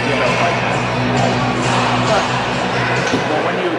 you know, like that. But when you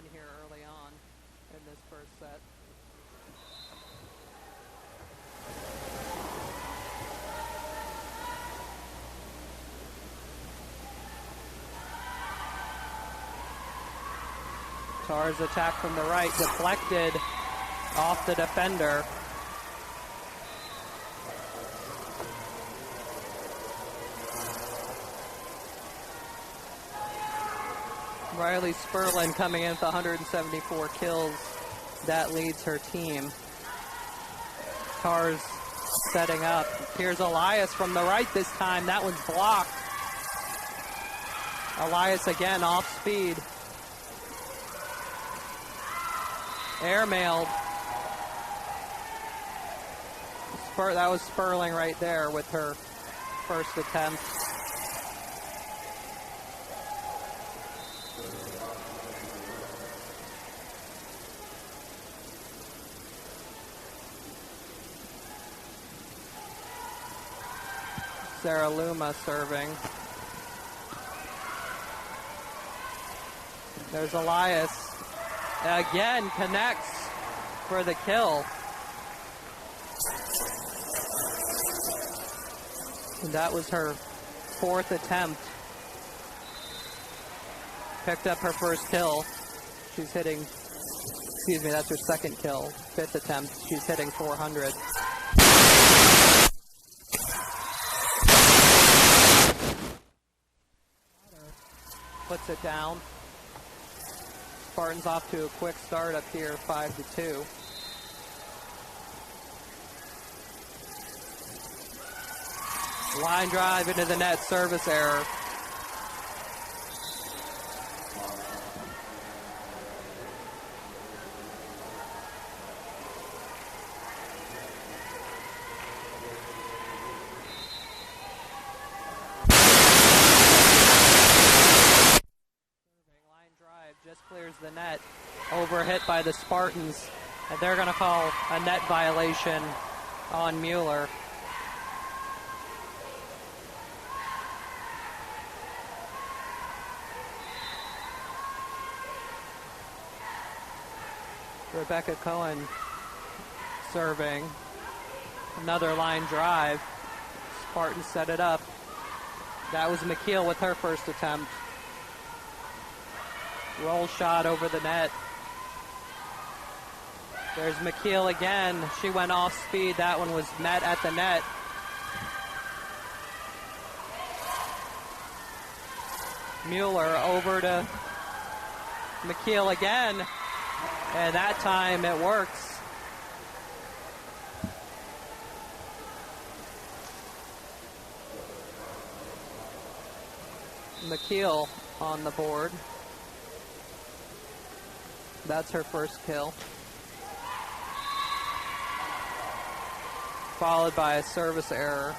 run here early on in this first set. Tars attack from the right, deflected off the defender. Riley Sperlin coming in with 174 kills. That leads her team. Tars setting up. Here's Elias from the right this time. That one's blocked. Elias again off speed. Airmailed. That was Sperling right there with her first attempt. Sarah Luma serving. There's Elias. Again, connects for the kill. And that was her fourth attempt. Picked up her first kill. She's hitting, excuse me, that's her second kill. Fifth attempt, she's hitting 400. Puts it down. Spartans off to a quick start up here, 5-2. Line drive into the net, service error. Just clears the net, overhit by the Spartans, and they're going to call a net violation on Mueller. Rebecca Cohen serving. Another line drive. Spartans set it up. That was McKeel with her first attempt. Roll shot over the net. There's McKeel again. She went off speed. That one was met at the net. Mueller over to McKeel again. And that time it works. McKeel on the board. That's her first kill. Followed by a service error.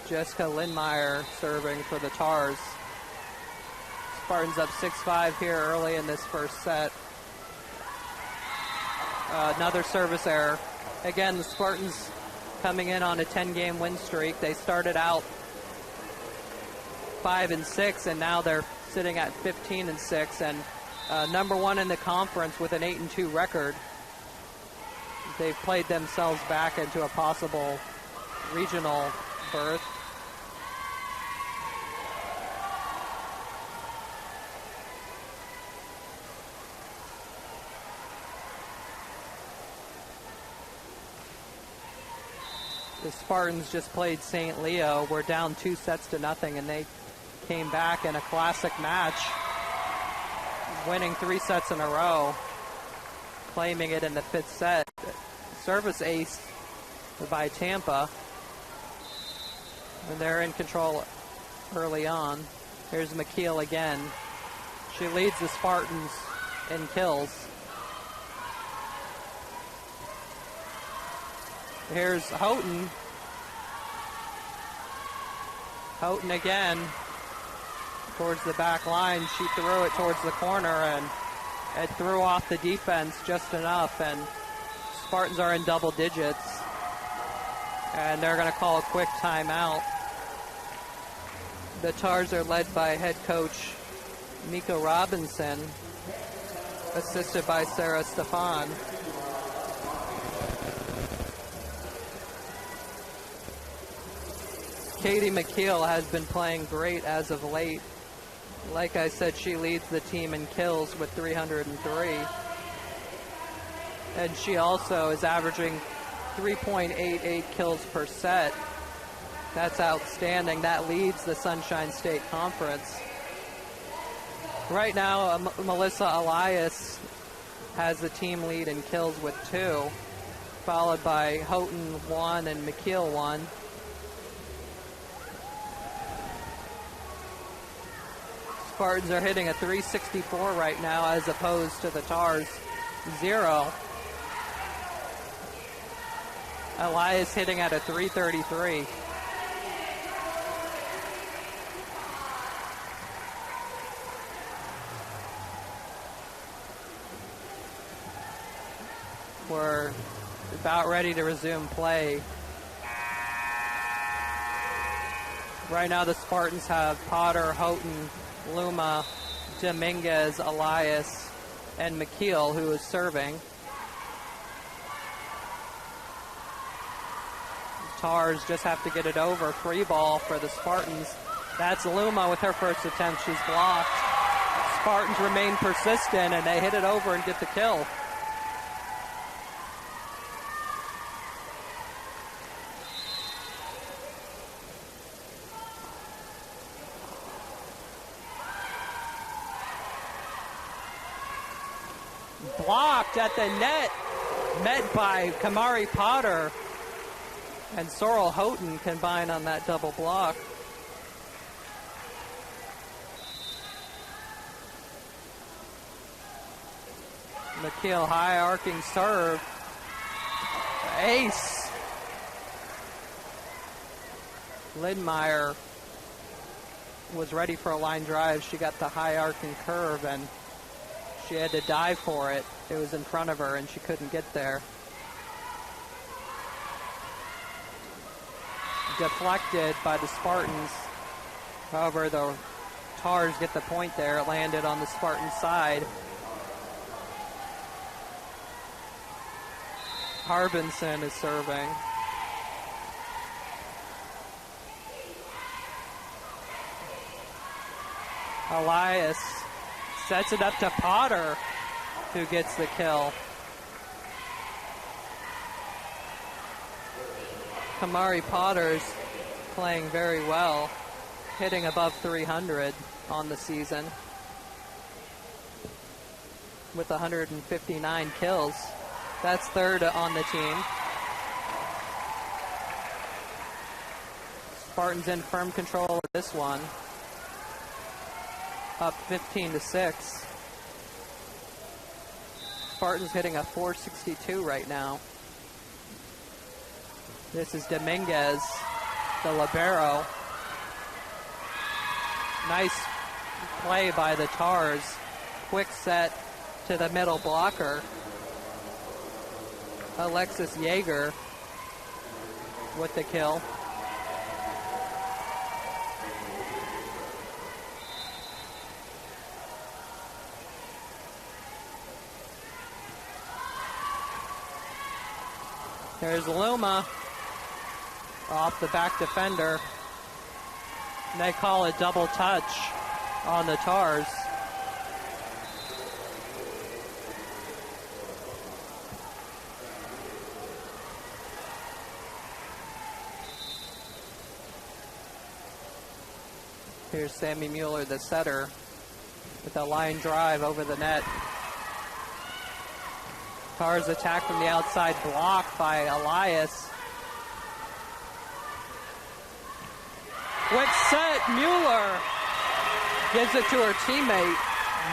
Jessica Lindmeyer serving for the Tars. Spartans up 6-5 here early in this first set. Another service error. Again, the Spartans coming in on a 10-game win streak. They started out 5-6, and now they're sitting at 15-6, and number one in the conference with an 8-2 record. They've played themselves back into a possible regional berth. The Spartans just played St. Leo. We're down 2-0, and they came back in a classic match, winning 3 sets in a row, claiming it in the 5th set. Service ace by Tampa, and they're in control early on. Here's McKeel again. She leads the Spartans in kills. Here's Houghton. Houghton again towards the back line. She threw it towards the corner, and it threw off the defense just enough, and Spartans are in double digits. And they're going to call a quick timeout. The Tars are led by head coach Mika Robinson, assisted by Sarah Stefan. Katie McKeel has been playing great as of late. Like I said, she leads the team in kills with 303. And she also is averaging 3.88 kills per set. That's outstanding. That leads the Sunshine State Conference. Right now, Melissa Elias has the team lead in kills with 2, followed by Houghton 1 and McKeel 1. Spartans are hitting a 364 right now as opposed to the Tars 0. Elias hitting at a 333. We're about ready to resume play. Right now the Spartans have Potter, Houghton, Luma, Dominguez, Elias, and McKeel, who is serving. Tars just have to get it over. Free ball for the Spartans. That's Luma with her first attempt. She's blocked. Spartans remain persistent, and they hit it over and get the kill. Blocked at the net, met by Kamari Potter, and Sorrel Houghton combine on that double block. McKeel high arcing serve. Ace. Lindmeyer was ready for a line drive. She got the high arcing curve and she had to dive for it. It was in front of her and she couldn't get there. Deflected by the Spartans. However, the Tars get the point there. It landed on the Spartan side. Harbinson is serving. Elias sets it up to Potter, who gets the kill. Kamari Potter's playing very well, hitting above 300 on the season with 159 kills. That's third on the team. Spartans in firm control of this one. Up 15-6. Spartans hitting a 462 right now. This is Dominguez, the libero. Nice play by the Tars. Quick set to the middle blocker. Alexis Yeager with the kill. There's Luma off the back defender. And they call it double touch on the Tars. Here's Sammy Mueller, the setter, with a line drive over the net. Tars attack from the outside, blocked by Elias. Quick set, Mueller gives it to her teammate,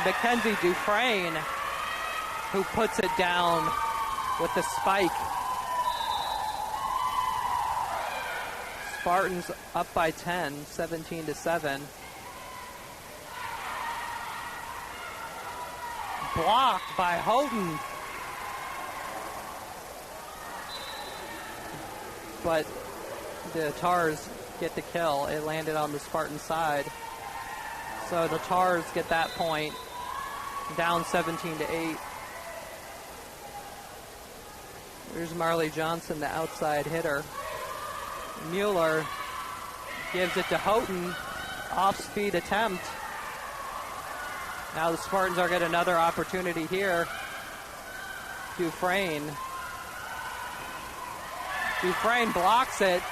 Mackenzie Dufresne, who puts it down with the spike. Spartans up by 10, 17-7. Blocked by Houghton. But The Tars get the kill. It landed on the Spartan side. So the Tars get that point, down 17-8. Here's Marley Johnson, the outside hitter. Mueller gives it to Houghton. Off-speed attempt. Now the Spartans are getting another opportunity here. Dufresne blocks it.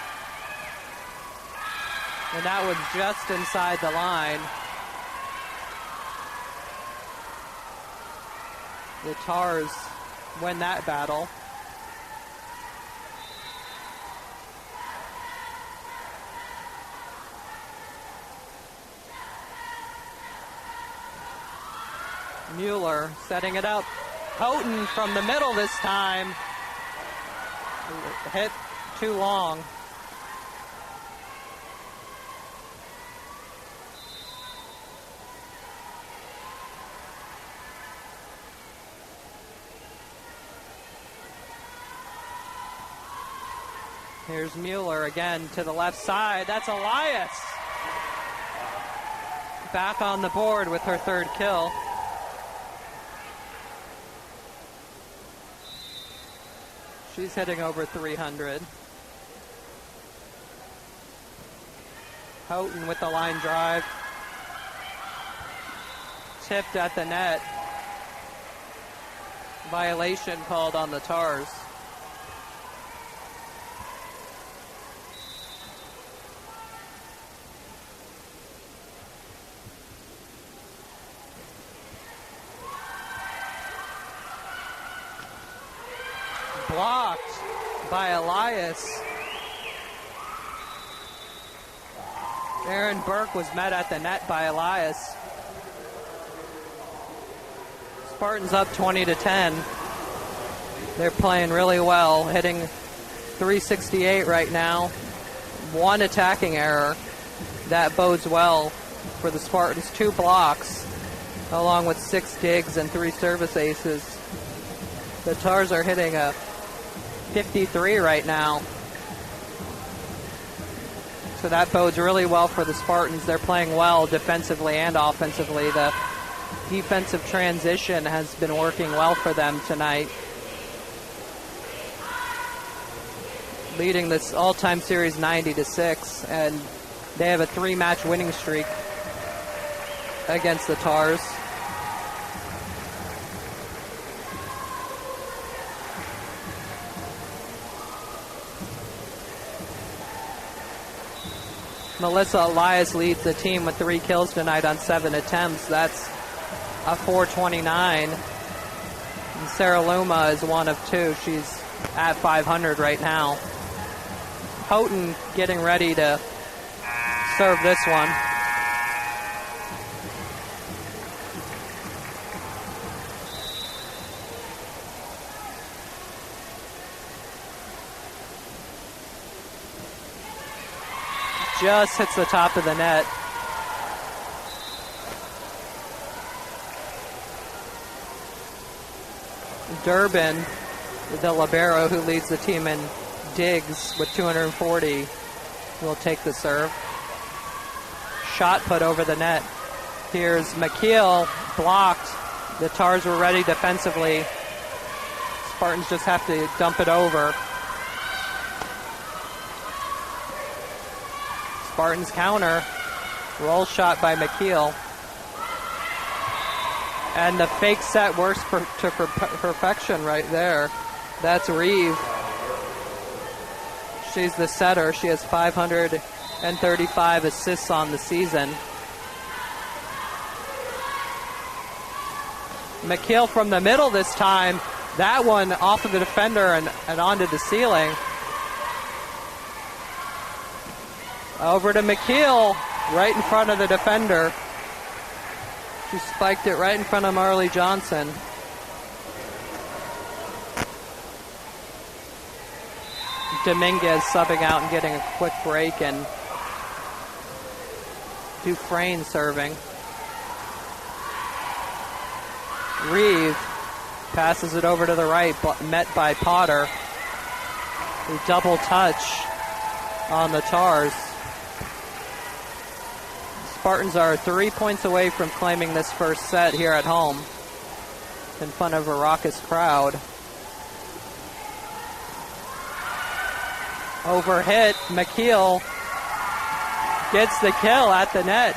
And that was just inside the line. The Tars win that battle. Mueller setting it up. Houghton from the middle this time. Hit too long. Here's Mueller again to the left side. That's Elias. Back on the board with her third kill. She's hitting over 300. Houghton with the line drive. Tipped at the net. Violation called on the Tars. Blocked by Elias. Aaron Burke was met at the net by Elias. Spartans up 20-10. They're playing really well, hitting 368 right now. One attacking error. That bodes well for the Spartans. 2 blocks, along with 6 digs and 3 service aces. The Tars are hitting a 53 right now. So that bodes really well for the Spartans. They're playing well defensively and offensively. The defensive transition has been working well for them tonight. Leading this all-time series 90-6, and they have a 3-match winning streak against the Tars. Melissa Elias leads the team with 3 kills tonight on 7 attempts. That's a 429. And Sarah Luma is 1 of 2. She's at 500 right now. Houghton getting ready to serve this one. Just hits the top of the net. Durbin, the libero who leads the team in digs with 240, will take the serve. Shot put over the net. Here's McKeel, blocked. The Tars were ready defensively. Spartans just have to dump it over. Spartans counter. Roll shot by McKeel. And the fake set works to perfection right there. That's Reeve. She's the setter. She has 535 assists on the season. McKeel from the middle this time. That one off of the defender and onto the ceiling. Over to McKeel, right in front of the defender. She spiked it right in front of Marley Johnson. Dominguez subbing out and getting a quick break, and Dufresne serving. Reeve passes it over to the right, met by Potter. A double touch. on the Tars. Spartans are 3 points away from claiming this first set here at home in front of a raucous crowd. Overhit, McKeel gets the kill at the net.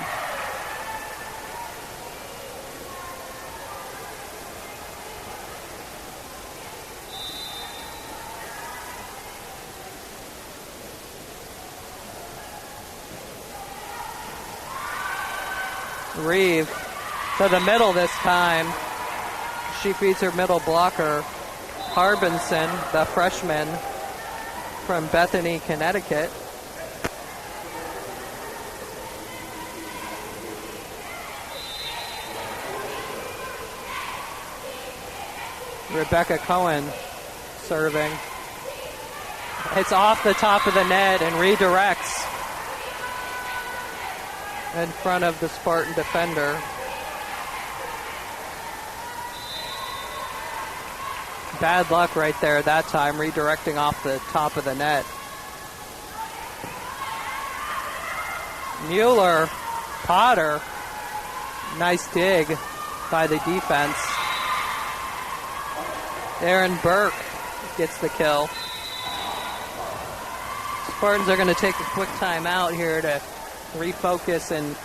Reeve to the middle this time. She feeds her middle blocker. Harbinson, the freshman from Bethany, Connecticut. Rebecca Cohen serving. It's off the top of the net and redirects in front of the Spartan defender. Bad luck right there that time, redirecting off the top of the net. Mueller, Potter, nice dig by the defense. Aaron Burke gets the kill. Spartans are going to take a quick timeout here to refocus and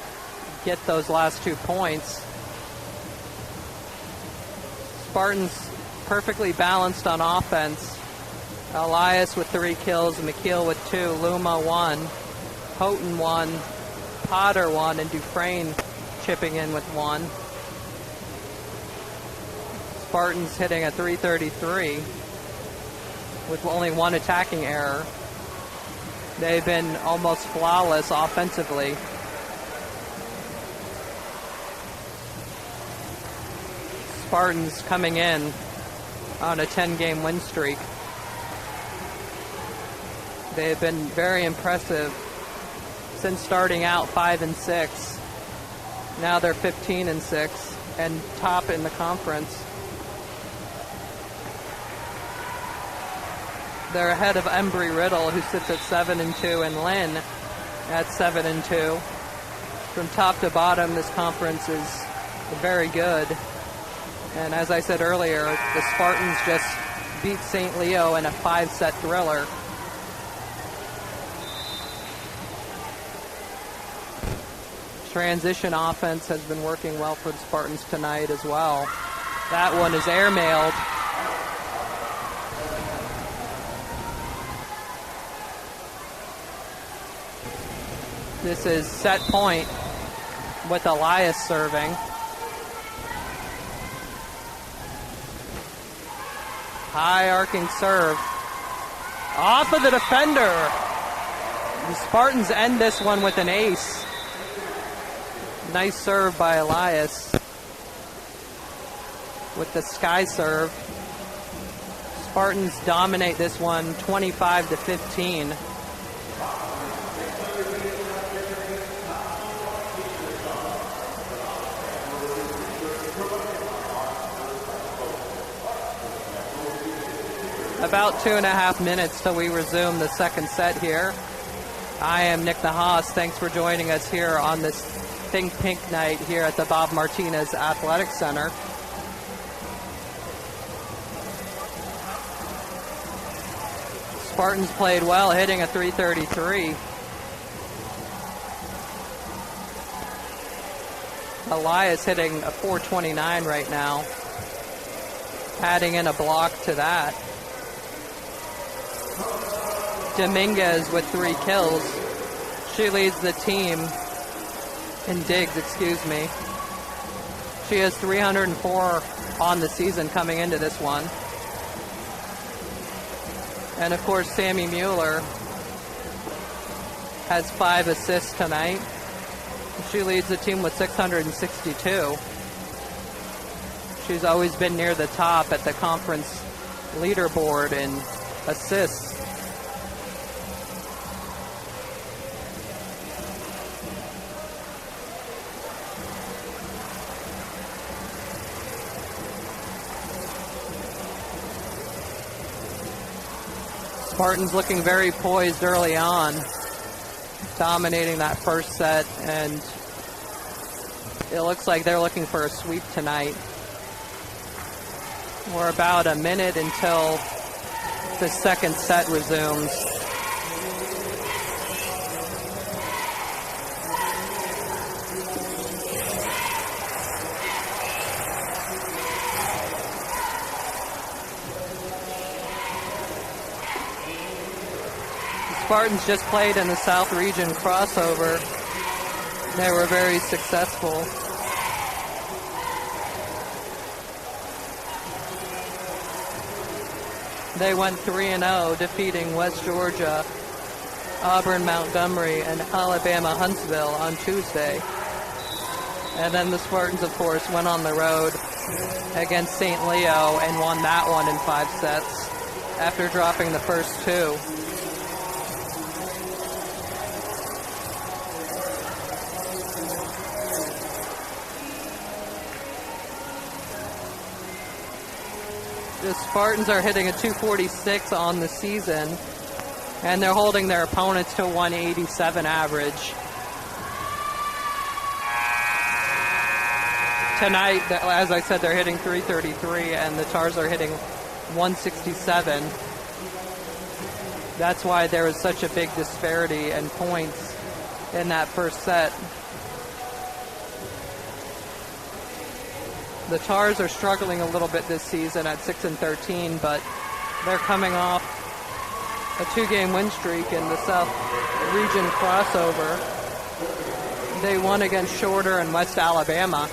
get those last 2 points. Spartans perfectly balanced on offense. Elias with 3 kills, McKeel with 2, Luma 1, Houghton 1, Potter 1, and Dufresne chipping in with 1. Spartans hitting a .333 with only 1 attacking error. They've been almost flawless offensively. Spartans coming in on a 10-game win streak. They have been very impressive since starting out 5-6. Now they're 15-6 and top in the conference. They're ahead of Embry-Riddle, who sits at 7-2, and Lynn at 7-2. From top to bottom, this conference is very good. And as I said earlier, the Spartans just beat St. Leo in a 5-set thriller. Transition offense has been working well for the Spartans tonight as well. That one is airmailed. This is set point with Elias serving. High arcing serve. Off of the defender. The Spartans end this one with an ace. Nice serve by Elias with the sky serve. Spartans dominate this one 25-15. About 2.5 minutes till we resume the second set here. I am Nick Nahas. Thanks for joining us here on this Think Pink night here at the Bob Martinez Athletic Center. Spartans played well, hitting a .333. Elias hitting a .429 right now, adding in a block to that. Dominguez with 3 kills. She leads the team in digs, She has 304 on the season coming into this one. And of course, Sammy Mueller has 5 assists tonight. She leads the team with 662. She's always been near the top at the conference leaderboard in assists. Spartans looking very poised early on. dominating that first set, and it looks like they're looking for a sweep tonight. We're about a minute until the second set resumes. Spartans just played in the South Region crossover. They were very successful. They went 3-0, defeating West Georgia, Auburn Montgomery, and Alabama Huntsville on Tuesday. And then the Spartans, of course, went on the road against St. Leo and won that one in 5 sets after dropping the first 2. The Spartans are hitting a 246 on the season, and they're holding their opponents to 187 average. Tonight, as I said, they're hitting 333, and the Tars are hitting 167. That's why there was such a big disparity in points in that first set. The Tars are struggling a little bit this season at 6-13, but they're coming off a 2-game win streak in the South Region crossover. They won against Shorter and West Alabama.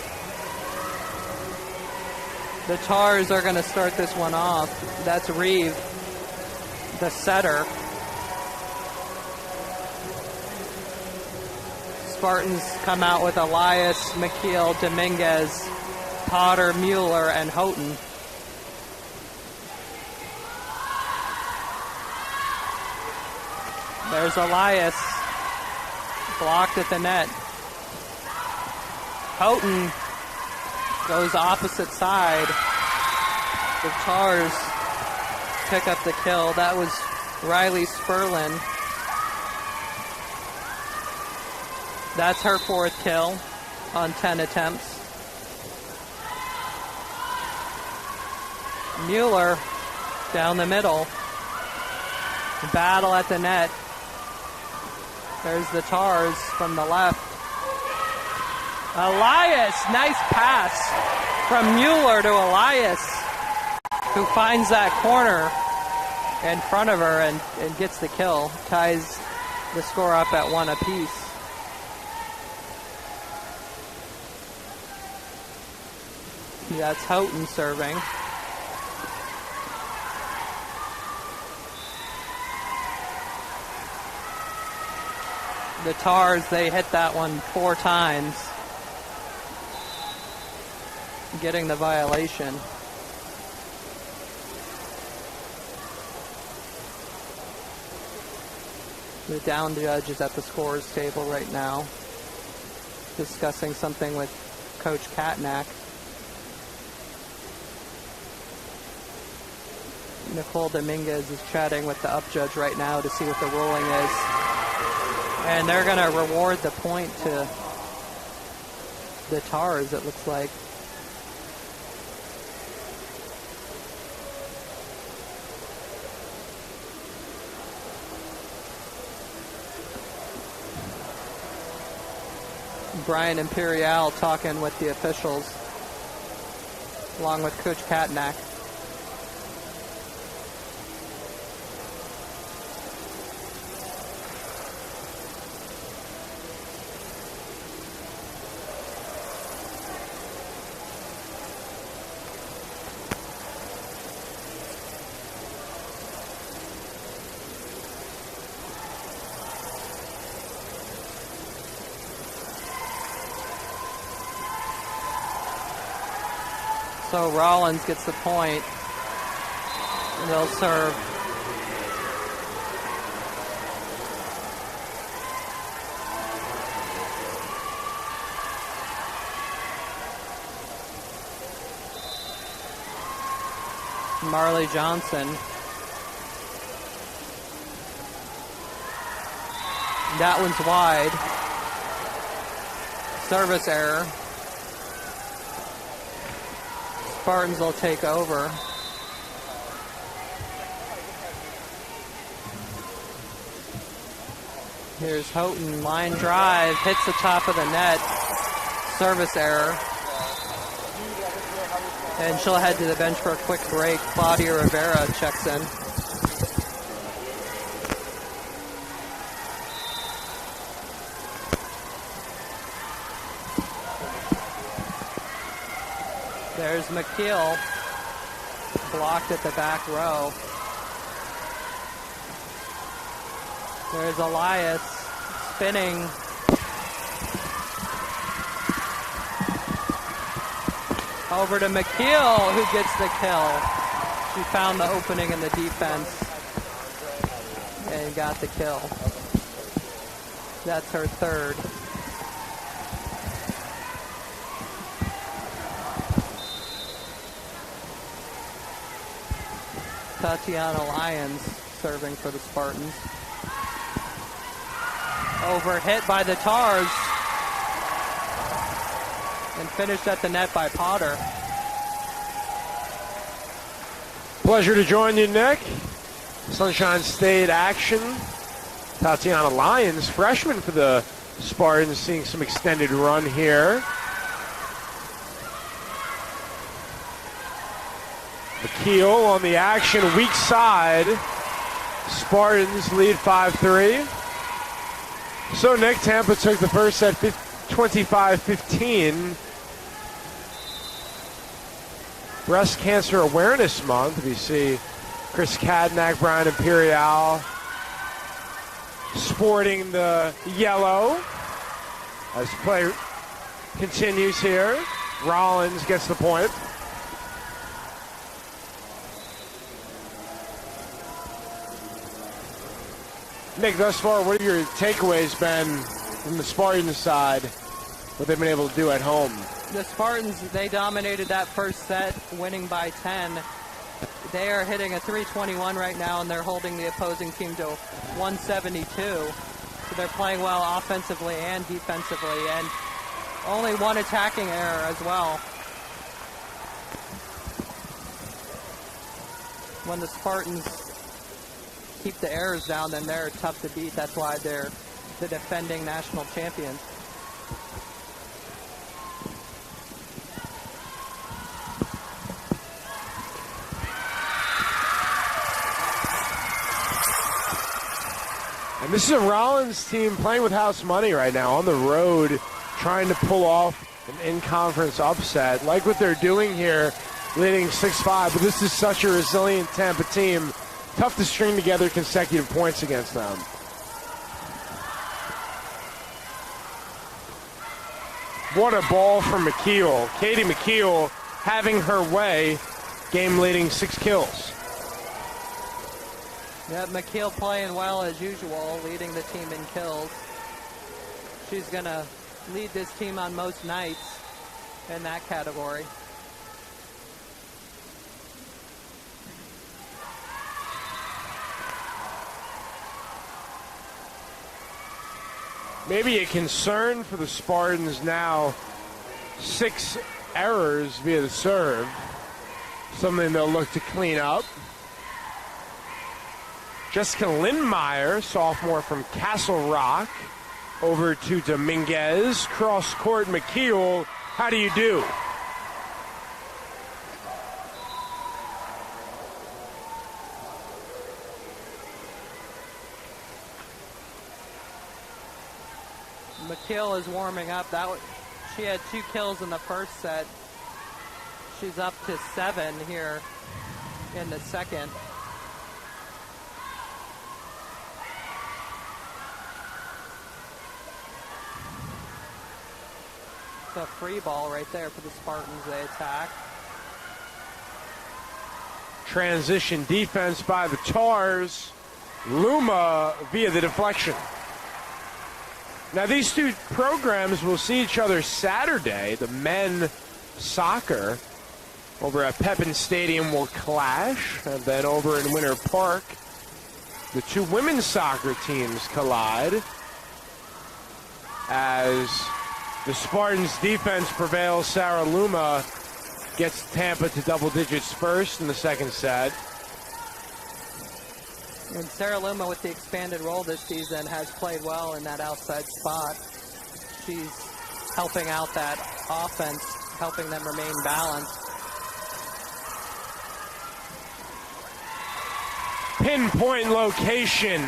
The Tars are going to start this one off. That's Reeve, the setter. Spartans come out with Elias, McKeel, Dominguez, Potter, Mueller, and Houghton. There's Elias, blocked at the net. Houghton goes opposite side. The Tars pick up the kill. That was Riley Sperlin. That's her 4th kill on 10 attempts. Mueller down the middle. Battle at the net. There's the Tars from the left. Elias, nice pass from Mueller to Elias, who finds that corner in front of her and gets the kill. Ties the score up at 1 apiece. That's Houghton serving. The Tars, they hit that one 4 times, getting the violation. The down judge is at the scorer's table right now, discussing something with Coach Katnack. Nicole Dominguez is chatting with the up judge right now to see what the ruling is. And they're going to reward the point to the Tars, it looks like. Brian Imperial talking with the officials, along with Coach Katnack. So Rollins gets the point, and they'll serve. Marley Johnson. That one's wide. Service error. Spartans will take over. Here's Houghton, line drive, hits the top of the net. Service error. And she'll head to the bench for a quick break. Claudia Rivera checks in. There's McKeel, blocked at the back row. There's Elias, spinning. Over to McKeel, who gets the kill. She found the opening in the defense and got the kill. That's her third. Tatiana Lyons serving for the Spartans. Overhit by the Tars. And finished at the net by Potter. Pleasure to join you, Nick. Sunshine State action. Tatiana Lyons, freshman for the Spartans, seeing some extended run here. McKeel on the action, weak side. Spartans lead 5-3. So, Nick, Tampa took the first set 25-15. Breast Cancer Awareness Month. We see Chris Kadnack, Brian Imperial sporting the yellow as play continues here. Rollins gets the point. Nick, thus far, what have your takeaways been from the Spartans side, what they've been able to do at home? The Spartans, they dominated that first set, winning by 10. They are hitting a 321 right now, and they're holding the opposing team to 172. So they're playing well offensively and defensively, and only one attacking error as well. When the Spartans keep the errors down, then they're tough to beat. That's why they're the defending national champions. And this is a Rollins team playing with house money right now on the road, trying to pull off an in-conference upset. Like what they're doing here, leading 6-5, but this is such a resilient Tampa team. Tough to string together consecutive points against them. What a ball from McKeel. Katie McKeel having her way, game leading 6 kills. Yeah, McKeel playing well as usual, leading the team in kills. She's going to lead this team on most nights in that category. Maybe a concern for the Spartans now, 6 errors via the serve. Something they'll look to clean up. Jessica Lindmeyer, sophomore from Castle Rock, over to Dominguez. Cross court, McKeel. How do you do? McKeel is warming up. She had 2 kills in the first set. She's up to 7 here in the second. It's a free ball right there for the Spartans. They attack. Transition defense by the Tars. Luma via the deflection. Now these two programs will see each other Saturday. The men soccer over at Pepin Stadium will clash, and then over in Winter Park, the two women's soccer teams collide. as the Spartans defense prevails. Sarah Luma gets Tampa to double digits first in the second set. And Sarah Luma, with the expanded role this season, has played well in that outside spot. She's helping out that offense, helping them remain balanced. Pinpoint location,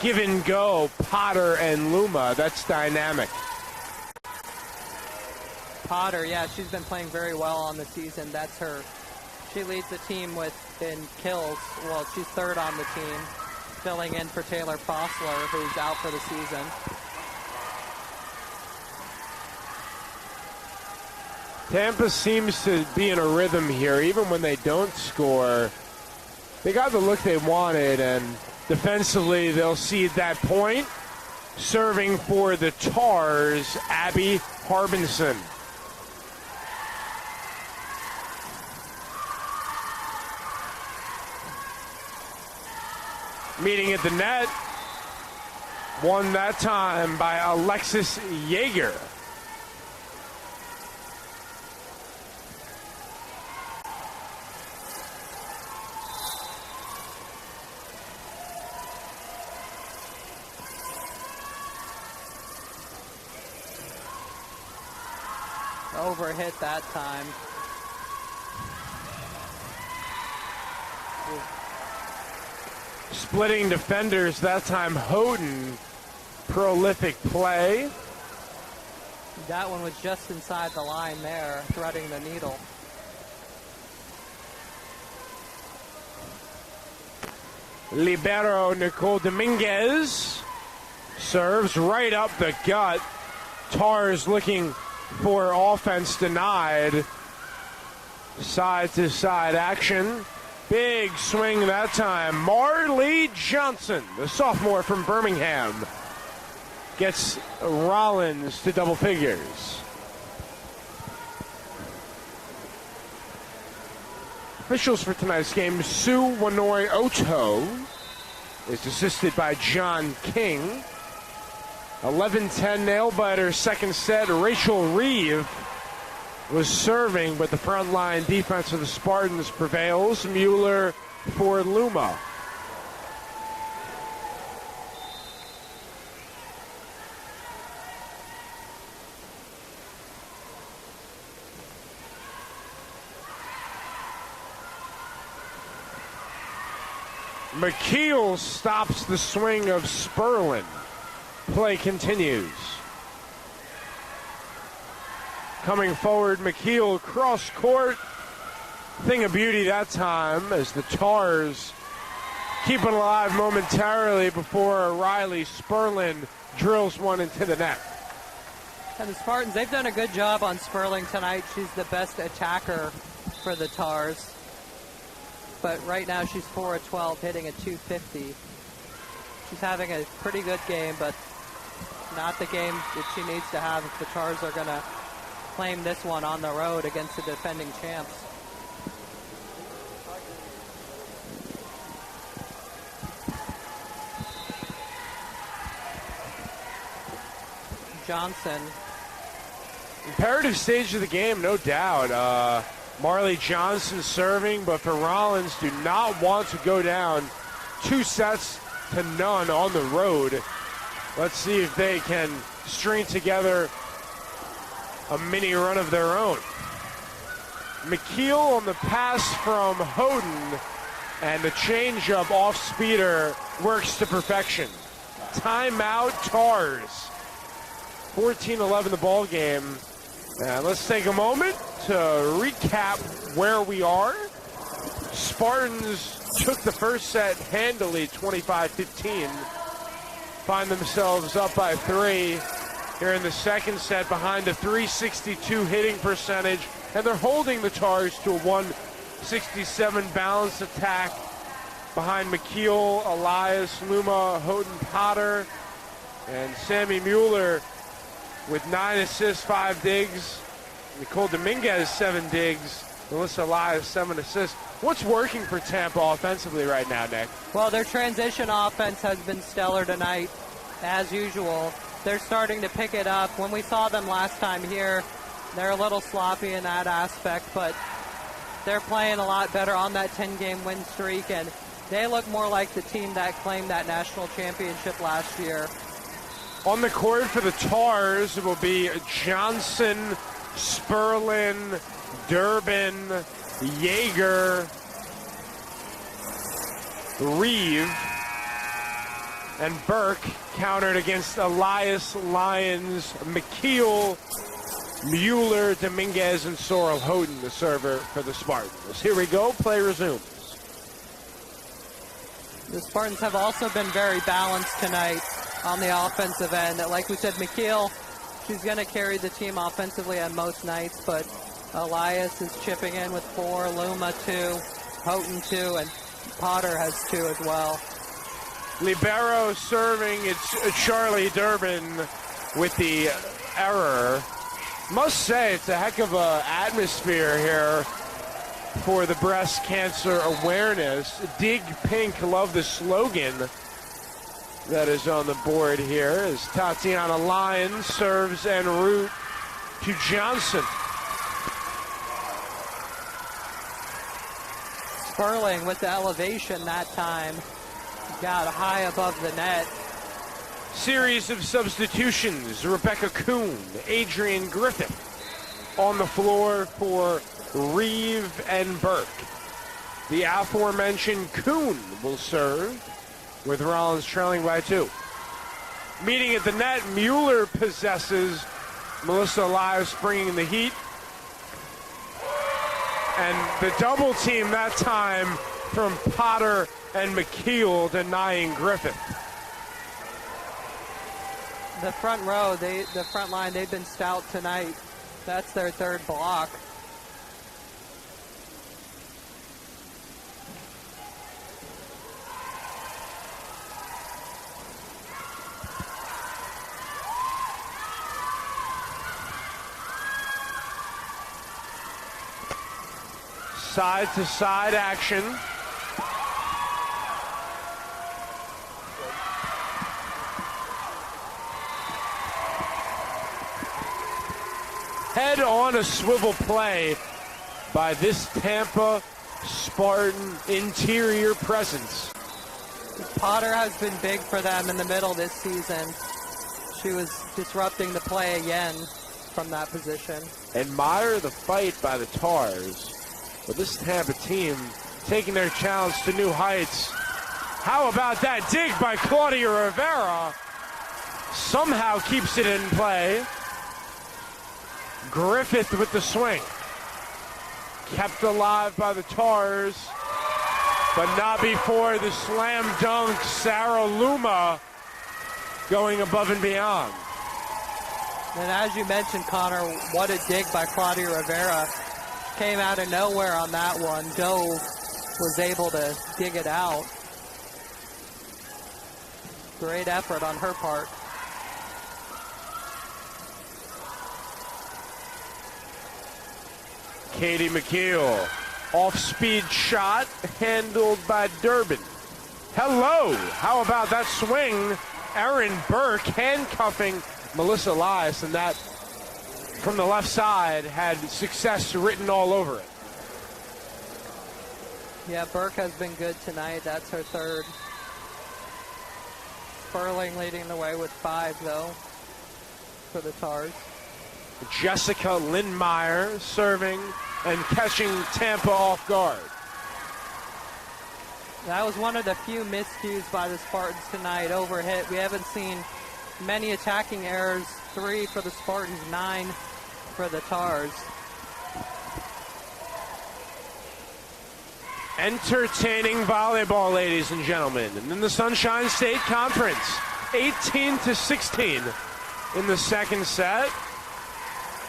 give and go, Potter and Luma. That's dynamic. Potter, yeah, she's been playing very well on the season. That's her. She leads the team in kills. Well, she's third on the team, filling in for Taylor Fossler, who's out for the season. Tampa seems to be in a rhythm here. Even when they don't score, they got the look they wanted, and defensively they'll cede that point. Serving for the Tars, Abby Harbinson. Meeting at the net, won that time by Alexis Yeager. Overhit that time. Splitting defenders, that time Houghton. Prolific play. That one was just inside the line there, threading the needle. Libero Nicole Dominguez serves right up the gut. Tars looking for offense denied. Side to side action. Big swing that time. Marley Johnson, the sophomore from Birmingham, gets Rollins to double figures. Officials for tonight's game, Sue Wanoi Oto is assisted by John King. 11-10 nail-biter second set. Rachel Reeve was serving, but the front line defense of the Spartans prevails. Mueller for Luma. McKeel stops the swing of Sperlin. Play continues. Coming forward, McKeel cross court. Thing of beauty that time as the Tars keep it alive momentarily before Riley Sperlin drills one into the net. And the Spartans, they've done a good job on Sperling tonight. She's the best attacker for the Tars. But right now she's 4 of 12, hitting a .250. She's having a pretty good game, but not the game that she needs to have if the Tars are going to claim this one on the road against the defending champs. Johnson. Imperative stage of the game, no doubt. Marley Johnson serving, but for Rollins, do not want to go down 2-0 on the road. Let's see if they can string together a mini run of their own. McKeel on the pass from Houghton, and the changeup off speeder works to perfection. Timeout Tars. 14-11 the ball game. And let's take a moment to recap where we are. Spartans took the first set handily, 25-15. Find themselves up by 3 here in the second set, behind a .362 hitting percentage, and they're holding the Tars to a .167 balanced attack behind McKeel, Elias, Luma, Houghton, Potter, and Sammy Mueller with 9 assists, 5 digs. Nicole Dominguez, 7 digs. Melissa Elias, 7 assists. What's working for Tampa offensively right now, Nick? Well, their transition offense has been stellar tonight, as usual. they're starting to pick it up. When we saw them last time here, they're a little sloppy in that aspect, but they're playing a lot better on that 10-game win streak, and they look more like the team that claimed that national championship last year. On the court for the Tars will be Johnson, Sperlin, Durbin, Yeager, Reeve, and Burke, countered against Elias, Lyons, McKeel, Mueller, Dominguez, and Sorrel Houghton, the server for the Spartans. Here we go, play resumes. The Spartans have also been very balanced tonight on the offensive end. Like we said, McKeel, she's going to carry the team offensively on most nights, but Elias is chipping in with 4, Luma 2, Houghton 2, and Potter has 2 as well. Libero serving, it's Charlie Durbin with the error. Must say, it's a heck of an atmosphere here for the breast cancer awareness. Dig Pink, love the slogan that is on the board here as Tatiana Lyons serves en route to Johnson. Sperling with the elevation that time. Got high above the net. Series of substitutions. Rebecca Kuhn, Adrian Griffith on the floor for Reeve and Burke. The aforementioned Kuhn will serve with Rollins trailing by 2. Meeting at the net, Mueller possesses. Melissa Elias bringing the heat. And the double team that time from Potter and McKeel denying Griffith. The front row, the front line, they've been stout tonight. That's their 3rd block. Side-to-side action. Head on a swivel play by this Tampa Spartan interior presence. Potter has been big for them in the middle this season. She was disrupting the play again from that position. Admire the fight by the Tars, but this Tampa team taking their challenge to new heights. How about that dig by Claudia Rivera? Somehow keeps it in play. Griffith with the swing. Kept alive by the Tars, but not before the slam dunk. Sarah Luma going above and beyond. And as you mentioned, Connor, what a dig by Claudia Rivera. Came out of nowhere on that one. Dove, was able to dig it out. Great effort on her part. Katie McKeel, off-speed shot handled by Durbin. Hello, how about that swing? Erin Burke handcuffing Melissa Elias, and that from the left side had success written all over it. Yeah, Burke has been good tonight. That's her 3rd. Sperling leading the way with 5, though, for the Tars. Jessica Lindmeyer serving and catching Tampa off guard. That was one of the few miscues by the Spartans tonight. Overhit. We haven't seen many attacking errors. 3 for the Spartans, 9 for the Tars. Entertaining volleyball, ladies and gentlemen. And in the Sunshine State Conference, 18-16 in the second set.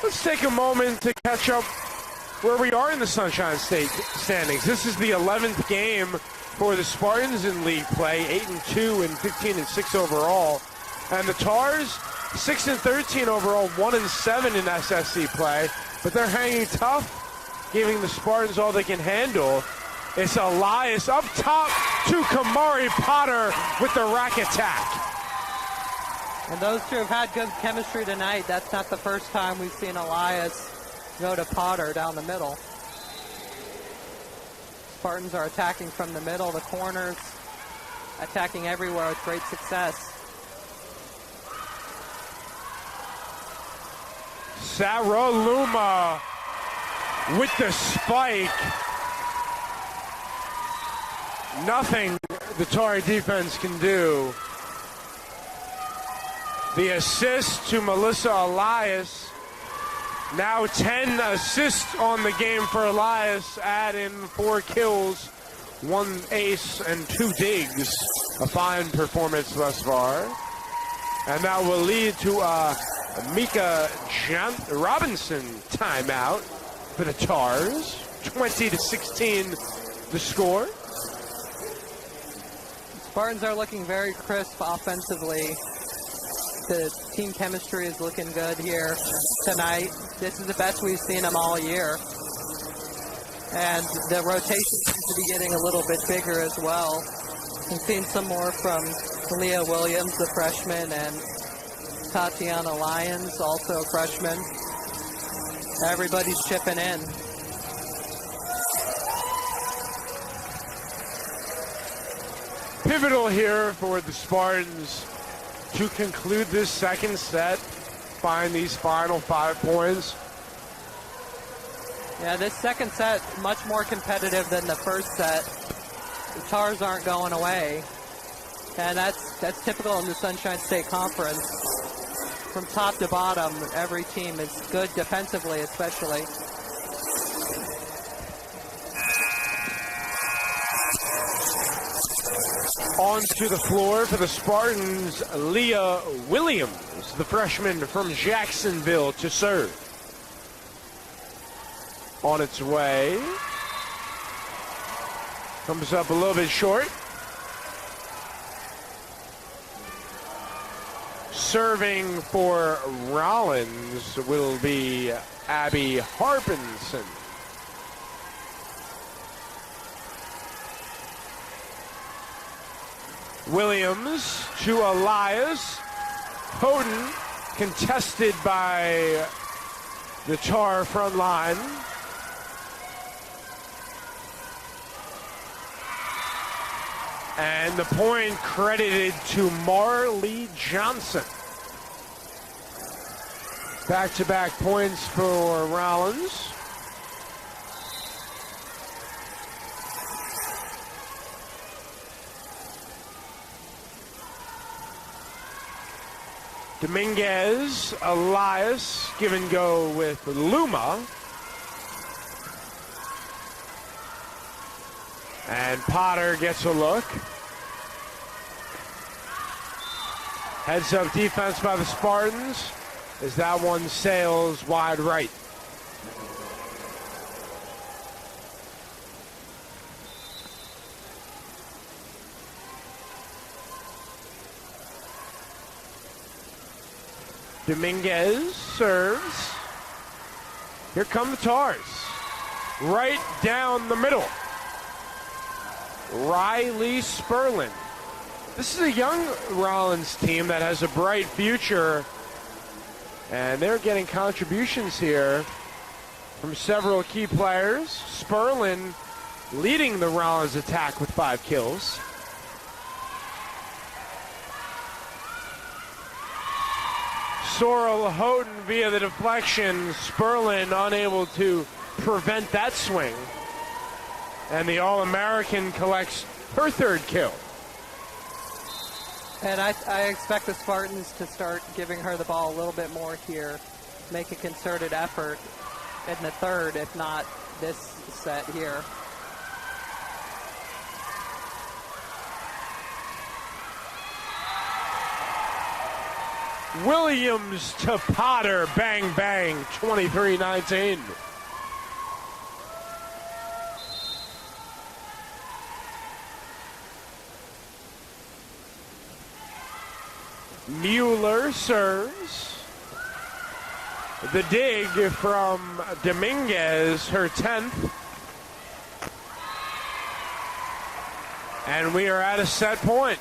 Let's take a moment to catch up where we are in the Sunshine State standings. This is the 11th game for the Spartans in league play, 8-2 and 15-6 overall. And the Tars, 6-13 overall, 1-7 in SSC play. But they're hanging tough, giving the Spartans all they can handle. It's Elias up top to Kamari Potter with the rack attack. And those two have had good chemistry tonight. That's not the first time we've seen Elias go to Potter down the middle. Spartans are attacking from the middle, the corners, attacking everywhere with great success. Sarah Luma with the spike. Nothing the Tar defense can do. The assist to Melissa Elias. Now 10 assists on the game for Elias. Add in 4 kills, 1 ace, and 2 digs. A fine performance thus far. And that will lead to a Mika Robinson timeout for the Tars. 20-16 the score. Spartans are looking very crisp offensively. The team chemistry is looking good here tonight. This is the best we've seen them all year. And the rotation seems to be getting a little bit bigger as well. We've seen some more from Leah Williams, the freshman, and Tatiana Lyons, also a freshman. Everybody's chipping in. Pivotal here for the Spartans to conclude this second set, find these final 5 points. Yeah, this second set much more competitive than the first set. The Tars aren't going away, and that's typical in the Sunshine State Conference. From top to bottom, every team is good defensively, especially. Onto the floor for the Spartans, Leah Williams, the freshman from Jacksonville, to serve. On its way. Comes up a little bit short. Serving for Rollins will be Abby Harpinson. Williams to Elias. Houghton contested by the Tar front line. And the point credited to Marley Johnson. Back-to-back points for Rollins. Dominguez, Elias, give and go with Luma. And Potter gets a look. Heads up defense by the Spartans as that one sails wide right. Dominguez serves. Here come the Tars. Right down the middle. Riley Sperlin. This is a young Rollins team that has a bright future, and they're getting contributions here from several key players. Sperlin leading the Rollins attack with 5 kills. Sorrel Houghton via the deflection. Sperlin unable to prevent that swing. And the All-American collects her 3rd kill. And I expect the Spartans to start giving her the ball a little bit more here. Make a concerted effort in the 3rd, if not this set here. Williams to Potter, bang, bang, 23-19. Mueller serves. The dig from Dominguez, her 10th. And we are at a set point.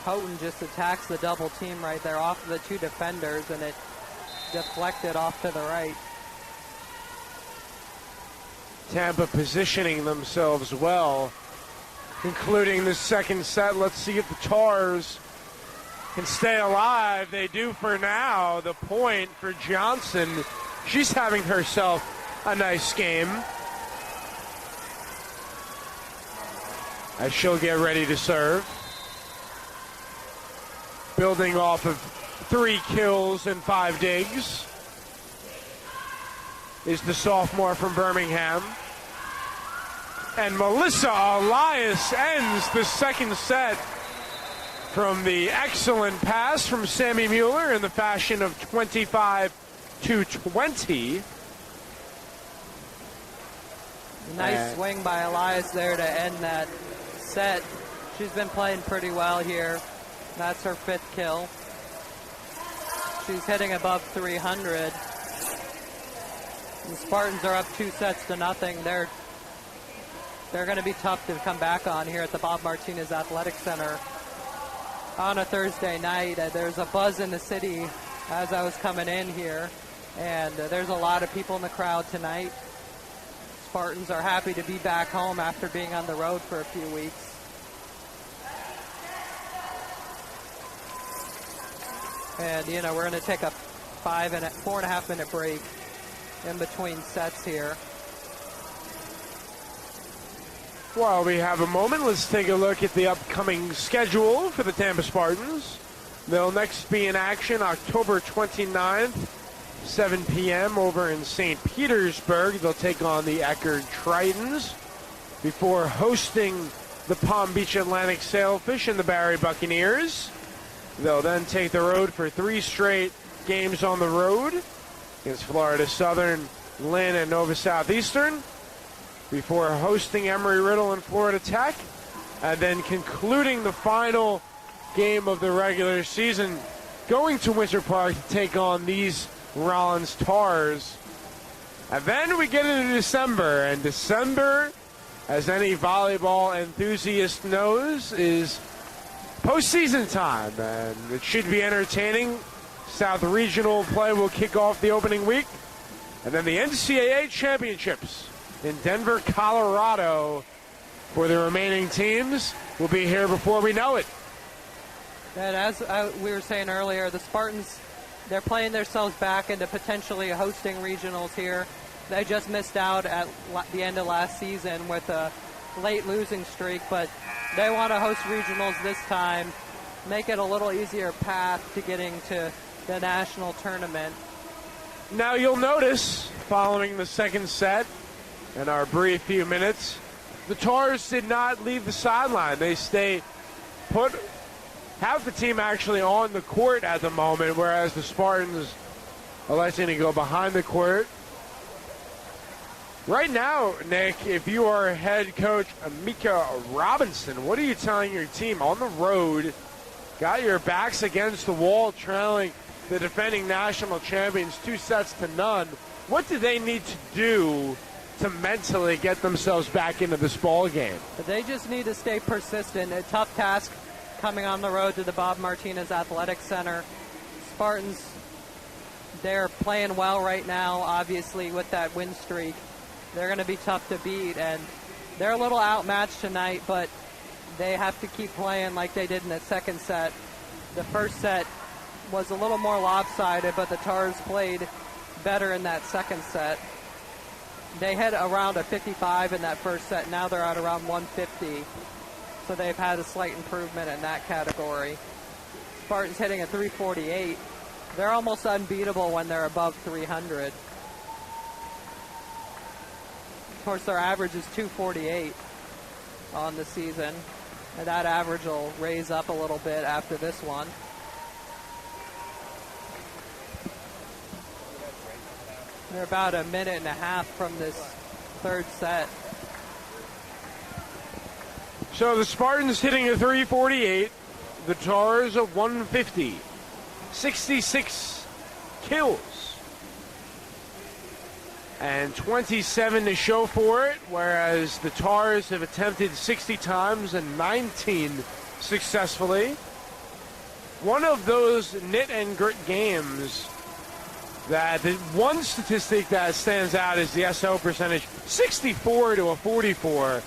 Houghton just attacks the double team right there off of the two defenders, and it deflected off to the right. Tampa positioning themselves well, including the second set. Let's see if the Tars can stay alive. They do for now. The point for Johnson. She's having herself a nice game as she'll get ready to serve. Building off of 3 kills and 5 digs is the sophomore from Birmingham. And Melissa Elias ends the second set from the excellent pass from Sammy Mueller in the fashion of 25-20. Nice swing by Elias there to end that set. She's been playing pretty well here. That's her 5th kill. She's hitting above 300. The Spartans are up 2-0. They're going to be tough to come back on here at the Bob Martinez Athletic Center on a Thursday night. There's a buzz in the city as I was coming in here, and there's a lot of people in the crowd tonight. Spartans are happy to be back home after being on the road for a few weeks. And, you know, we're going to take a 4.5 minute break in between sets here. While we have a moment, let's take a look at the upcoming schedule for the Tampa Spartans. They'll next be in action October 29th, 7 p.m. over in St. Petersburg. They'll take on the Eckerd Tritons before hosting the Palm Beach Atlantic Sailfish and the Barry Buccaneers. They'll then take the road for 3 straight games on the road against Florida Southern, Lynn, and Nova Southeastern before hosting Emory-Riddle and Florida Tech, and then concluding the final game of the regular season, going to Winter Park to take on these Rollins Tars. And then we get into December, and December, as any volleyball enthusiast knows, is postseason time, and it should be entertaining. South Regional play will kick off the opening week, and then the NCAA Championships in Denver, Colorado for the remaining teams will be here before we know it. And as we were saying earlier, the Spartans, they're playing themselves back into potentially hosting regionals here. They just missed out at the end of last season with a late losing streak, but they want to host regionals this time, make it a little easier path to getting to the national tournament. Now you'll notice, following the second set and our brief few minutes, the Tars did not leave the sideline. They stay put, have the team actually on the court at the moment, whereas the Spartans electing to go behind the court. Right now, Nick, if you are head coach Amika Robinson, what are you telling your team on the road? Got your backs against the wall, trailing the defending national champions 2-0. What do they need to do to mentally get themselves back into this ball game? They just need to stay persistent. A tough task coming on the road to the Bob Martinez Athletic Center. Spartans, they're playing well right now, obviously, with that win streak. They're going to be tough to beat, and they're a little outmatched tonight, but they have to keep playing like they did in the second set. The first set was a little more lopsided, but the Tars played better in that second set. They had around a 55 in that first set. Now they're at around 150, so they've had a slight improvement in that category. Spartans hitting a 348. They're almost unbeatable when they're above 300. Of course, their average is 248 on the season, and that average will raise up a little bit after this one. They're about a minute and a half from this third set. So the Spartans hitting a 348, the Tars a 150, 66 kills. And 27 to show for it, whereas the Tars have attempted 60 times and 19 successfully. one of those knit and grit games that the one statistic that stands out is the SO percentage, 64 to a 44.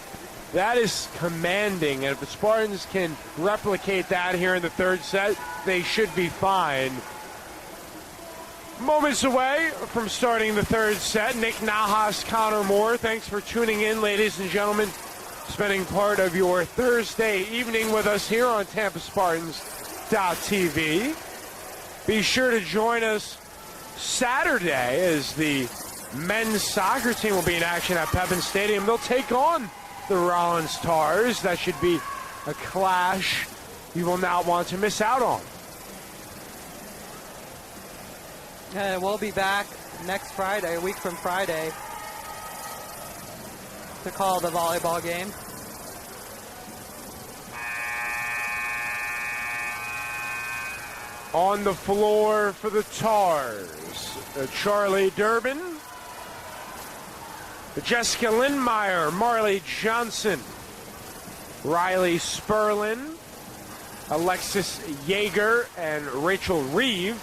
That is commanding, and if the Spartans can replicate that here in the third set, they should be fine. Moments away from starting the third set. Nick Nahas, Connor Moore, thanks for tuning in, ladies and gentlemen, spending part of your Thursday evening with us here on TampaSpartans.tv. Be sure to join us Saturday as the men's soccer team will be in action at Pepin Stadium. They'll take on the Rollins Tars. That should be a clash you will not want to miss out on. And we'll be back next Friday, a week from Friday, to call the volleyball game. On the floor for the Tars, Charlie Durbin, Jessica Lindmeyer, Marley Johnson, Riley Sperlin, Alexis Yeager, and Rachel Reeve,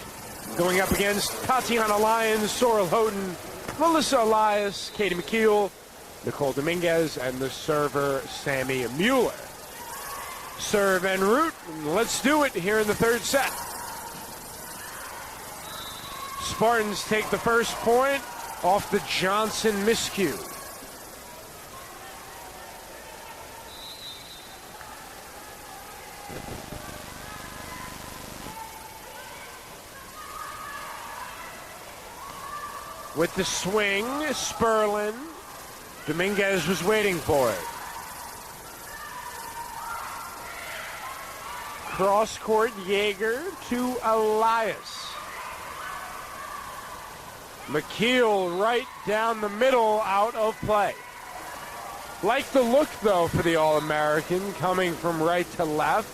going up against Tatiana Lyons, Sorrel Houghton, Melissa Elias, Katie McKeel, Nicole Dominguez, and the server, Sammy Mueller. Serve en route. Let's do it here in the third set. Spartans take the first point off the Johnson miscue. With the swing, Sperlin. Dominguez was waiting for it. Cross court, Yeager to Elias. McKeel right down the middle, out of play. Like the look, though, for the All-American, coming from right to left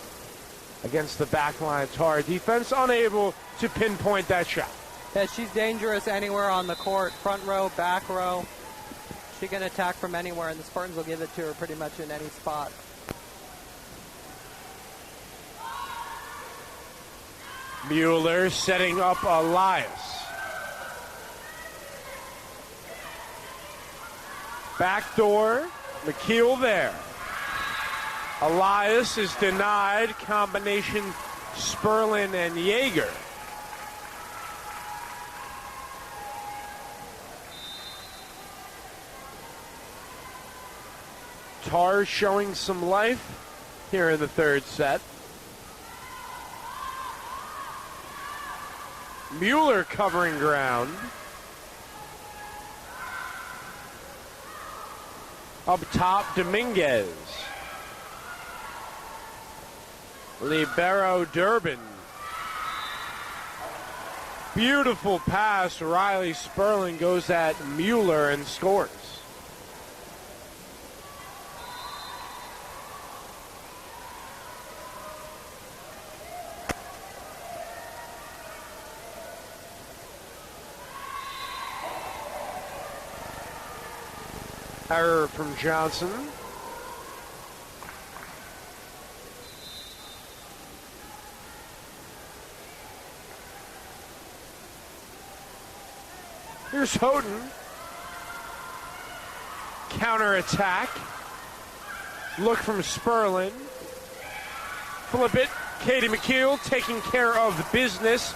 against the backline Tar defense, unable to pinpoint that shot. Yeah, she's dangerous anywhere on the court, front row, back row. She can attack from anywhere, and the Spartans will give it to her pretty much in any spot. Mueller setting up Elias. Backdoor, McKeel there. Elias is denied. Combination Sperlin and Yeager. Tar showing some life here in the third set. Mueller covering ground. Up top, Dominguez. Libero Durbin. Beautiful pass. Riley Sperlin goes at Mueller and scores. Error from Johnson. Here's Houghton. Counter attack. Look from Sperlin. Flip it. Katie McKeel taking care of the business.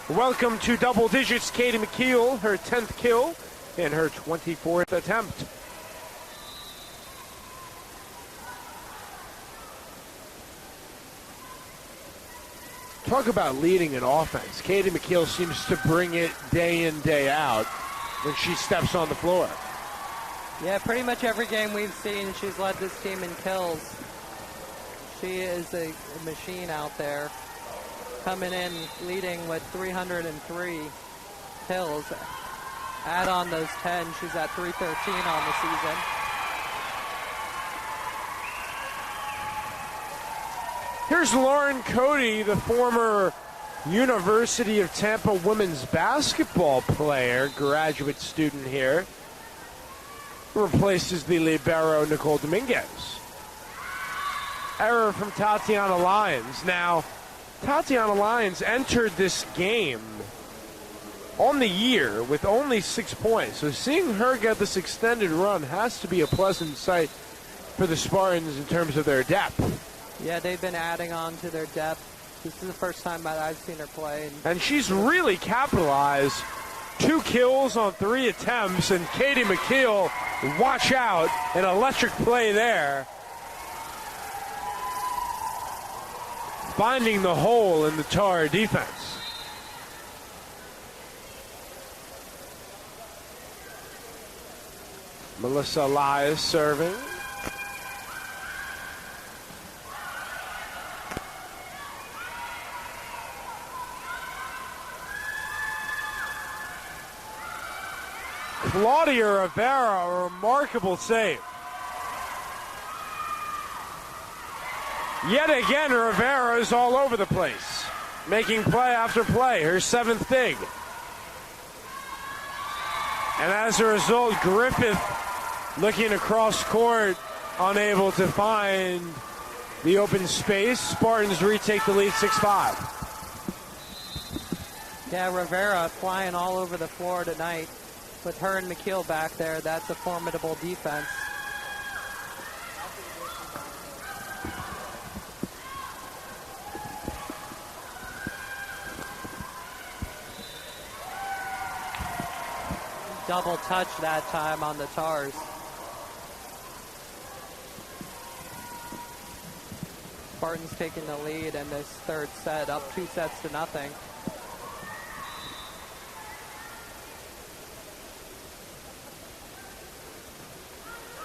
Welcome to double digits, Katie McKeel. Her 10th kill in her 24th attempt. Talk about leading an offense. Katie McKeel seems to bring it day in, day out when she steps on the floor. Yeah, pretty much every game we've seen, she's led this team in kills. She is a machine out there. Coming in, leading with 303 kills. Add on those 10, she's at 313 on the season. Here's Lauren Cody, the former University of Tampa women's basketball player, graduate student here, who replaces the libero Nicole Dominguez. Error from Tatiana Lyons. Now, Tatiana Lyons entered this game on the year with only 6 points. So seeing her get this extended run has to be a pleasant sight for the Spartans in terms of their depth. Yeah, they've been adding on to their depth. This is the first time that I've seen her play. And she's really capitalized. 2 kills on 3 attempts, and Katie McKeel, watch out, an electric play there. Finding the hole in the Tar defense. Melissa Elias serving. Claudia Rivera, a remarkable save. Yet again, Rivera is all over the place, making play after play, her 7th dig. And as a result, Griffith looking across court, unable to find the open space. Spartans retake the lead 6-5. Yeah, Rivera flying all over the floor tonight. With her and McKeel back there, that's a formidable defense. Double touch that time on the Tars. Spartans taking the lead in this third set, up 2-0.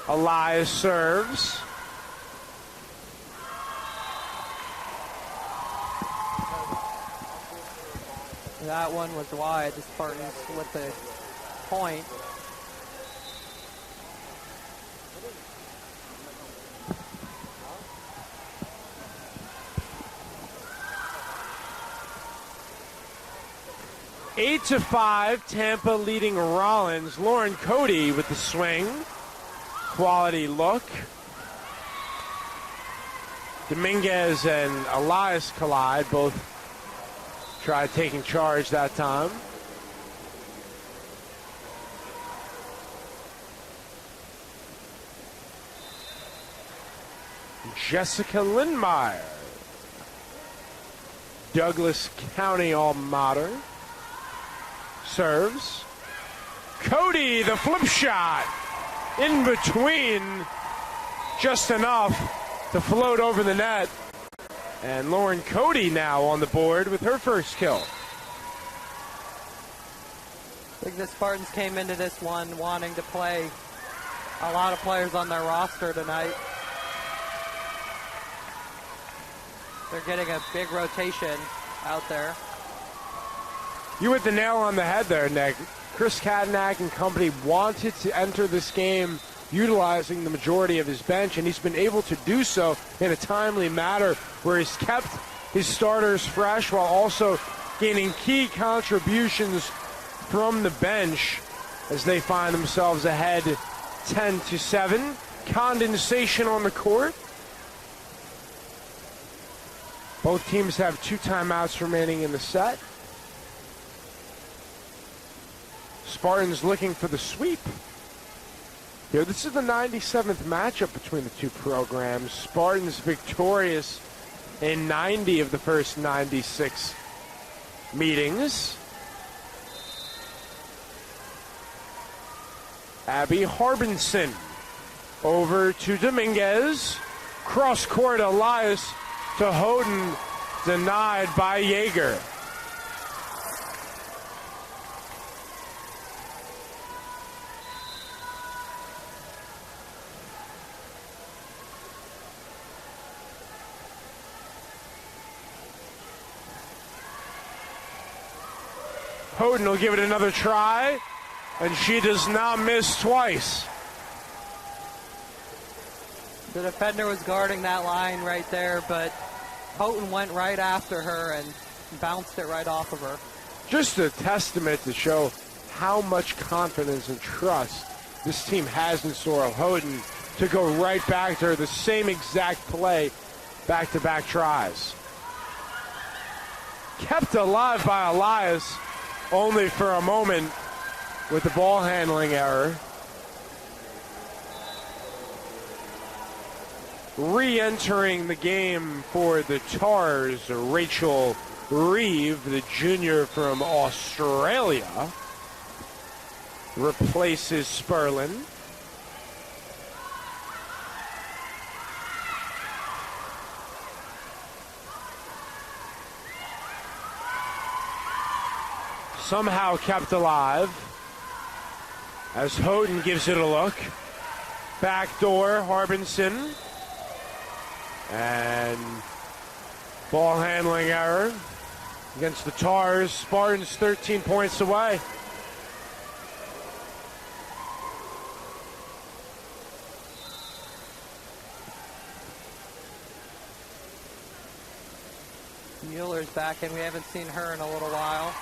Elias serves. That one was wide. The Spartans with the point. Eight to 5, Tampa leading Rollins. Lauren Cody with the swing. Quality look. Dominguez and Elias collide. Both tried taking charge that time. Jessica Lindmeyer, Douglas County alma mater, serves. Cody, the flip shot. In between, just enough to float over the net. And Lauren Cody now on the board with her first kill. I think the Spartans came into this one wanting to play a lot of players on their roster tonight. They're getting a big rotation out there. You hit the nail on the head there, Nick. Chris Kadenak and company wanted to enter this game utilizing the majority of his bench, and he's been able to do so in a timely manner where he's kept his starters fresh while also gaining key contributions from the bench as they find themselves ahead 10-7. Condensation on the court. Both teams have 2 timeouts remaining in the set. Spartans looking for the sweep. Here, this is the 97th matchup between the two programs. Spartans victorious in 90 of the first 96 meetings. Abby Harbinson over to Dominguez. Cross court, Elias to Houghton, denied by Yeager. Houghton will give it another try, and she does not miss twice. The defender was guarding that line right there, but Houghton went right after her and bounced it right off of her. Just a testament to show how much confidence and trust this team has in Sorrel Houghton to go right back to her, the same exact play, back-to-back tries. kept alive by Elias only for a moment with the ball handling error. Re-entering the game for the Tars, Rachel Reeve, the junior from Australia, replaces Sperlin. Somehow kept alive as Houghton gives it a look. Backdoor, Harbinson. And ball handling error against the Tars. Spartans 13 points away. Mueller's back, and we haven't seen her in a little while.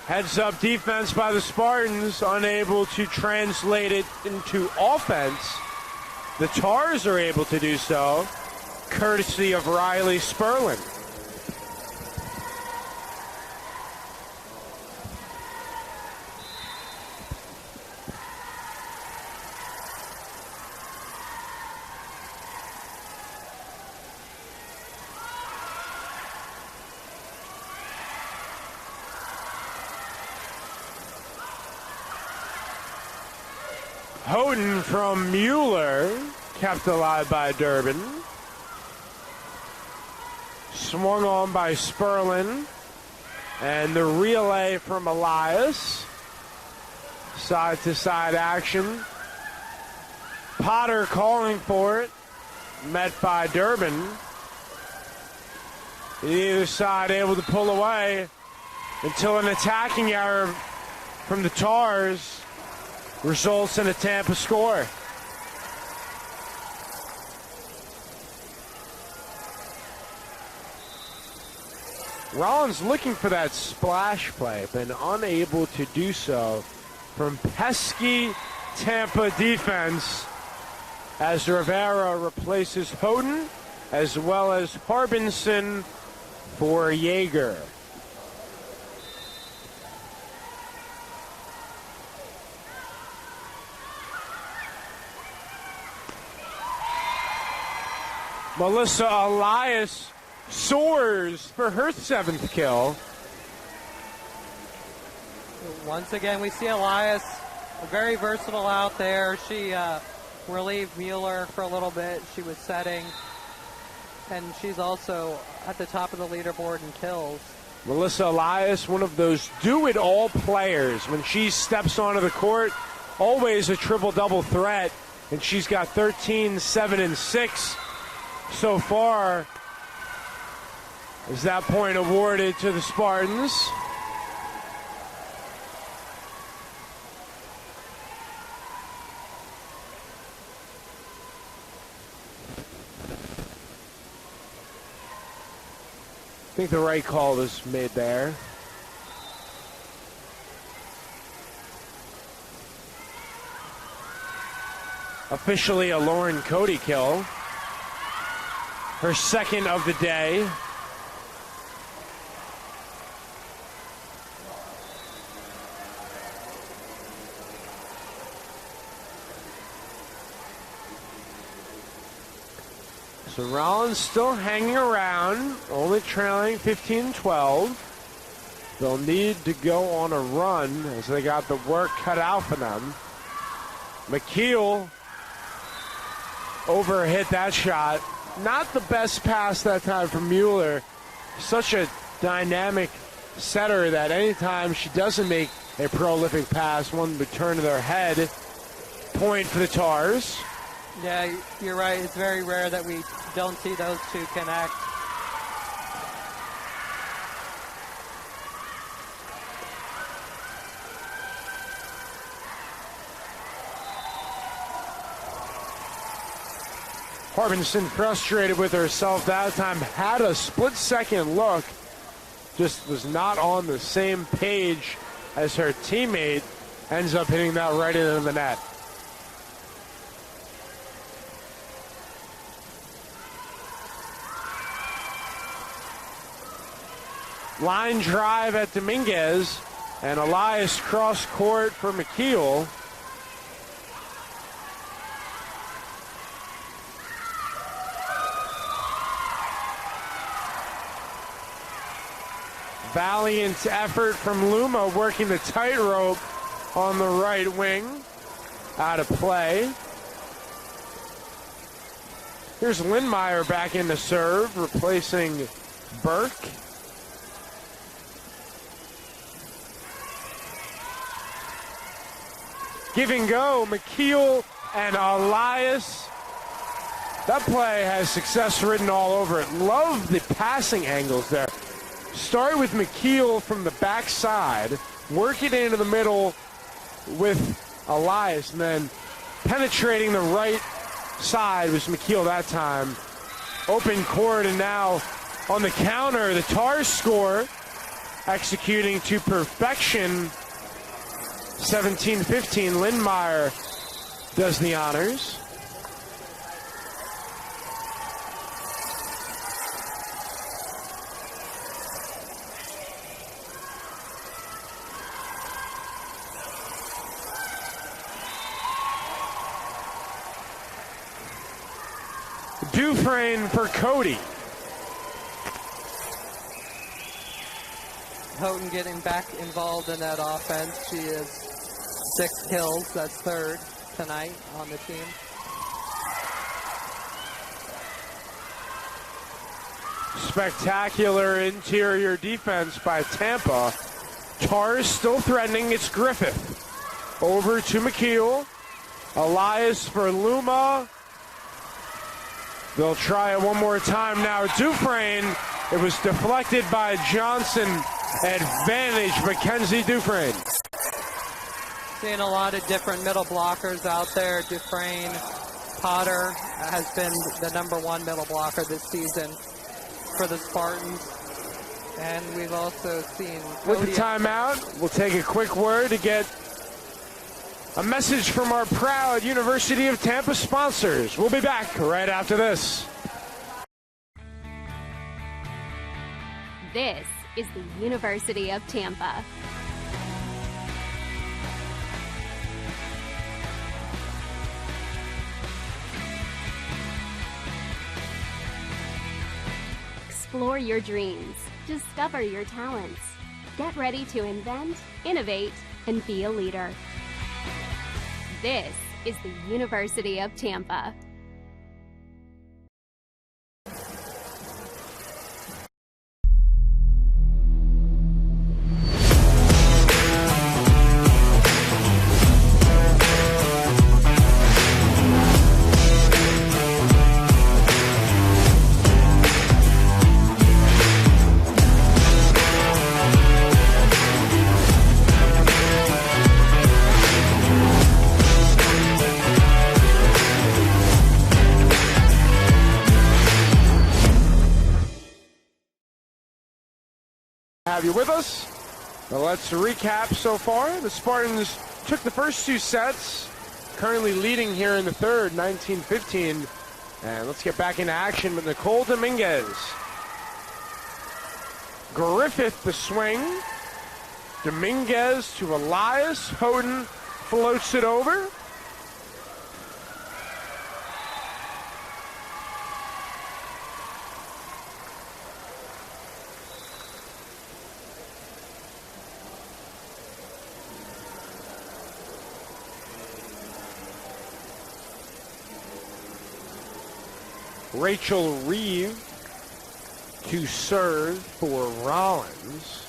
Heads up defense by the Spartans, unable to translate it into offense. The Tars are able to do so, courtesy of Riley Sperlin. Houghton from Mueller, kept alive by Durbin. Swung on by Sperlin. And the relay from Elias. Side-to-side action. Potter calling for it. Met by Durbin. Either side able to pull away until an attacking error from the Tars results in a Tampa score. Rollins looking for that splash play, been unable to do so from pesky Tampa defense as Rivera replaces Houghton as well as Harbinson for Yeager. Melissa Elias soars for her 7th kill. Once again, we see Elias very versatile out there. She relieved Mueller for a little bit. She was setting, and she's also at the top of the leaderboard in kills. Melissa Elias, one of those do-it-all players. When she steps onto the court, always a triple-double threat, and she's got 13, 7, and 6 so far. Is that point awarded to the Spartans? I think the right call was made there. Officially a Lauren Cody kill. Her 2nd of the day. So Rollins still hanging around, only trailing 15-12. They'll need to go on a run as they got the work cut out for them. McKeel overhit that shot. Not the best pass that time from Mueller. Such a dynamic setter that anytime she doesn't make a prolific pass, one would turn to their head. Point for the Tars. Yeah, you're right. It's very rare that we don't see those two connect. Harbinson frustrated with herself that time, had a split-second look, just was not on the same page as her teammate, ends up hitting that right into the net. Line drive at Dominguez, and Elias cross court for McKeel. Valiant effort from Luma, working the tightrope on the right wing. Out of play. Here's Lindmeyer back in to serve, replacing Burke. Give and go, McKeel and Elias. That play has success written all over it. Love the passing angles there. Start with McKeel from the backside, work it into the middle with Elias, and then penetrating the right side was McKeel that time. Open court, and now on the counter, the Tars score, executing to perfection. 17-15, Lindmeyer does the honors. Dufresne for Cody. Houghton getting back involved in that offense. She has 6 kills. That's 3rd tonight on the team. Spectacular interior defense by Tampa. Tars still threatening. It's Griffith. Over to McKeel. Elias for Luma. They'll try it one more time now. Dufresne, it was deflected by Johnson. Advantage, Mackenzie Dufresne. Seeing a lot of different middle blockers out there. Dufresne, Potter has been the #1 middle blocker this season for the Spartans. And we've also seen With the timeout, we'll take a quick word to get a message from our proud University of Tampa sponsors. We'll be back right after this. This is the University of Tampa. Explore your dreams. Discover your talents. Get ready to invent, innovate, and be a leader. This is the University of Tampa. Have you with us? Well, let's recap so far. The Spartans took the first 2 sets, currently leading here in the third, 19-15. And let's get back into action with Nicole Dominguez. Griffith the swing. Dominguez to Elias. Houghton floats it over. Rachel Reeve to serve for Rollins.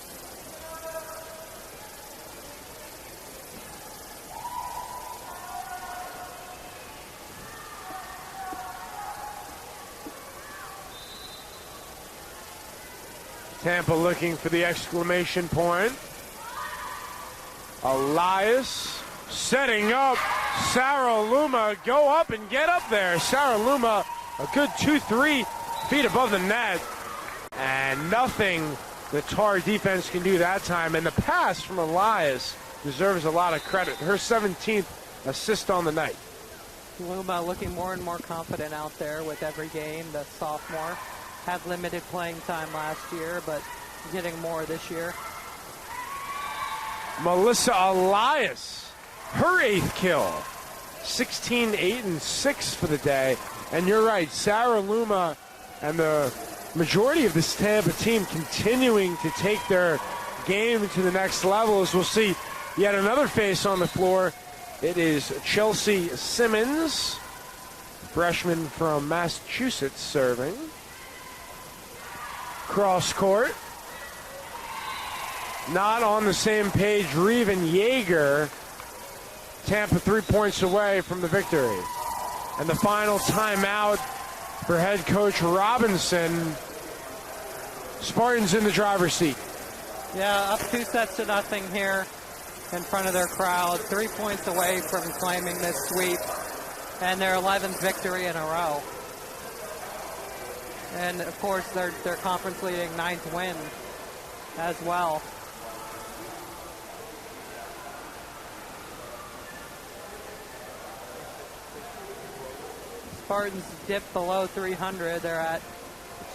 Tampa looking for the exclamation point. Elias setting up. Sarah Luma, go up and get up there. Sarah Luma, a good 2-3 feet above the net. And nothing the Tar defense can do that time. And the pass from Elias deserves a lot of credit. Her 17th assist on the night. Luma looking more and more confident out there with every game. The sophomore had limited playing time last year, but getting more this year. Melissa Elias, her 8th kill. 16, 8, and 6 for the day. And you're right, Sarah Luma and the majority of this Tampa team continuing to take their game to the next level, as we'll see yet another face on the floor. It is Chelsea Simmons, freshman from Massachusetts, serving. Cross court. Not on the same page, Reven Yeager. Tampa 3 points away from the victory. And the final timeout for head coach Robinson. Spartans in the driver's seat. Yeah, up 2 sets to nothing here in front of their crowd. 3 points away from claiming this sweep and their 11th victory in a row. And of course, their conference leading 9th win as well. Spartans dipped below 300. They're at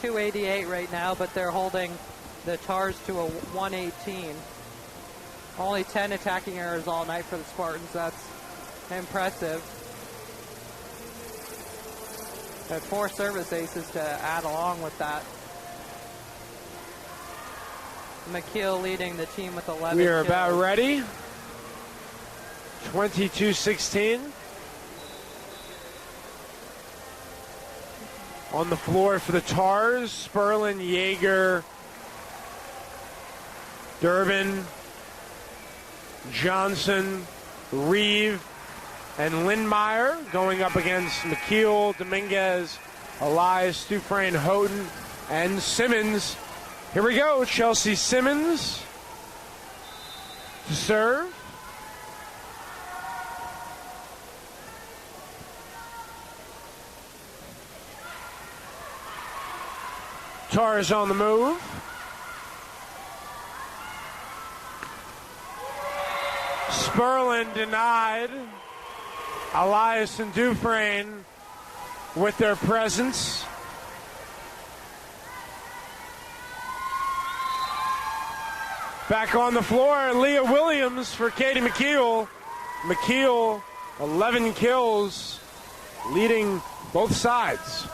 288 right now, but they're holding the Tars to a 118. Only 10 attacking errors all night for the Spartans. That's impressive. And 4 service aces to add along with that. McKeel leading the team with 11 We are kills. about ready. 22-16. On the floor for the Tars, Sperlin, Yeager, Durbin, Johnson, Reeve, and Lindmeyer going up against McKeel, Dominguez, Elias, Dufresne, Houghton, and Simmons. Here we go, Chelsea Simmons to serve. Tars on the move. Sperlin denied. Elias and Dufresne with their presence. Back on the floor, Leah Williams for Katie McKeel. McKeel, 11 kills, leading both sides.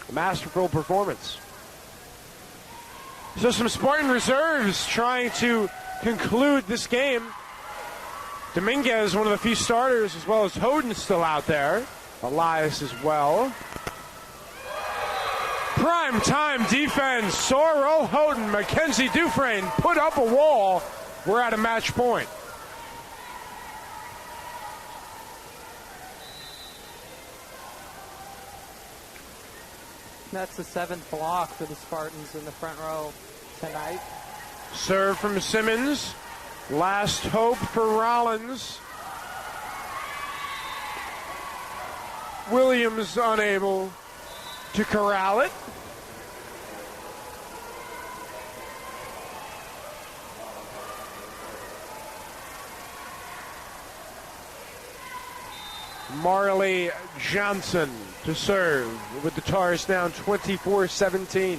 A masterful performance. So some Spartan reserves trying to conclude this game. Dominguez, one of the few starters, as well as Houghton still out there. Elias as well. Prime time defense. Sorrel, Houghton, Mackenzie Dufresne put up a wall. We're at a match point. That's the 7th block for the Spartans in the front row tonight. Serve from Simmons. Last hope for Rollins. Williams unable to corral it. Marley Johnson to serve with the Tars down 24-17.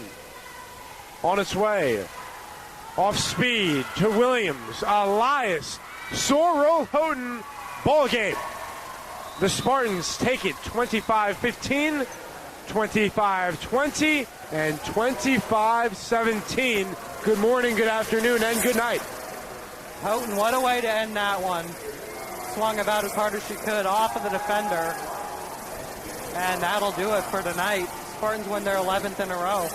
On its way. Off speed to Williams. Elias. Sorrel, Houghton. Ball game. The Spartans take it 25-15, 25-20, and 25-17. Good morning, good afternoon, and good night. Houghton, what a way to end that one. Swung about as hard as she could off of the defender. And that'll do it for tonight. Spartans win their 11th in a row.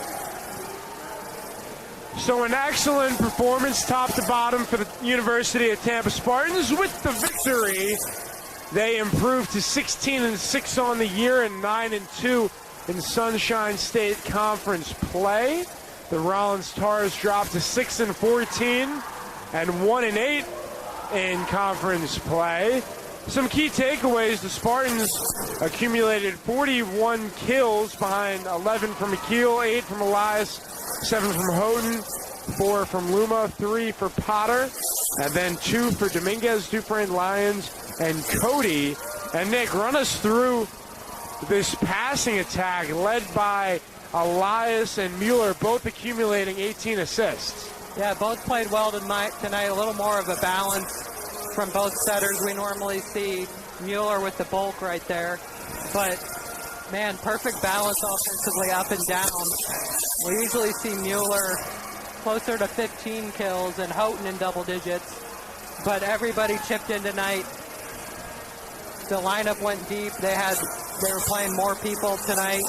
So an excellent performance top to bottom for the University of Tampa Spartans. With the victory, they improved to 16-6 on the year and 9-2 in Sunshine State Conference play. The Rollins Tars dropped to 6-14 and 1-8 in conference play. Some key takeaways: the Spartans accumulated 41 kills behind 11 from McKeel, 8 from Elias, 7 from Houghton, 4 from Luma, 3 for Potter, and then 2 for Dominguez, Dufresne, Lyons, and Cody. And Nick, run us through this passing attack led by Elias and Mueller both accumulating 18 assists. Yeah, both played well tonight. A little more of a balance from both setters. We normally see Mueller with the bulk right there. But, man, perfect balance offensively up and down. We usually see Mueller closer to 15 kills and Houghton in double digits. But everybody chipped in tonight. The lineup went deep. They were playing more people tonight.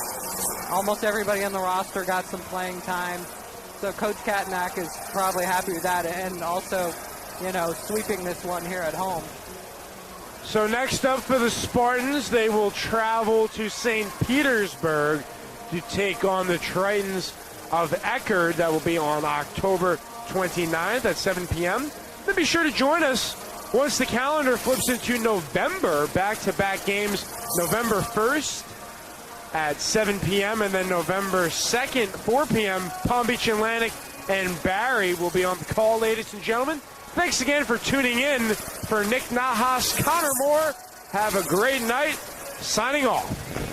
Almost everybody on the roster got some playing time. So Coach Katnack is probably happy with that, and also, sweeping this one here at home. So next up for the Spartans, they will travel to St. Petersburg to take on the Tritons of Eckerd. That will be on October 29th at 7 p.m. Then be sure to join us once the calendar flips into November. Back-to-back games November 1st at 7 p.m. and then November 2nd, 4 p.m. Palm Beach Atlantic and Barry will be on the call, ladies and gentlemen. Thanks again for tuning in. For Nick Nahas, Connor Moore, have a great night. Signing off.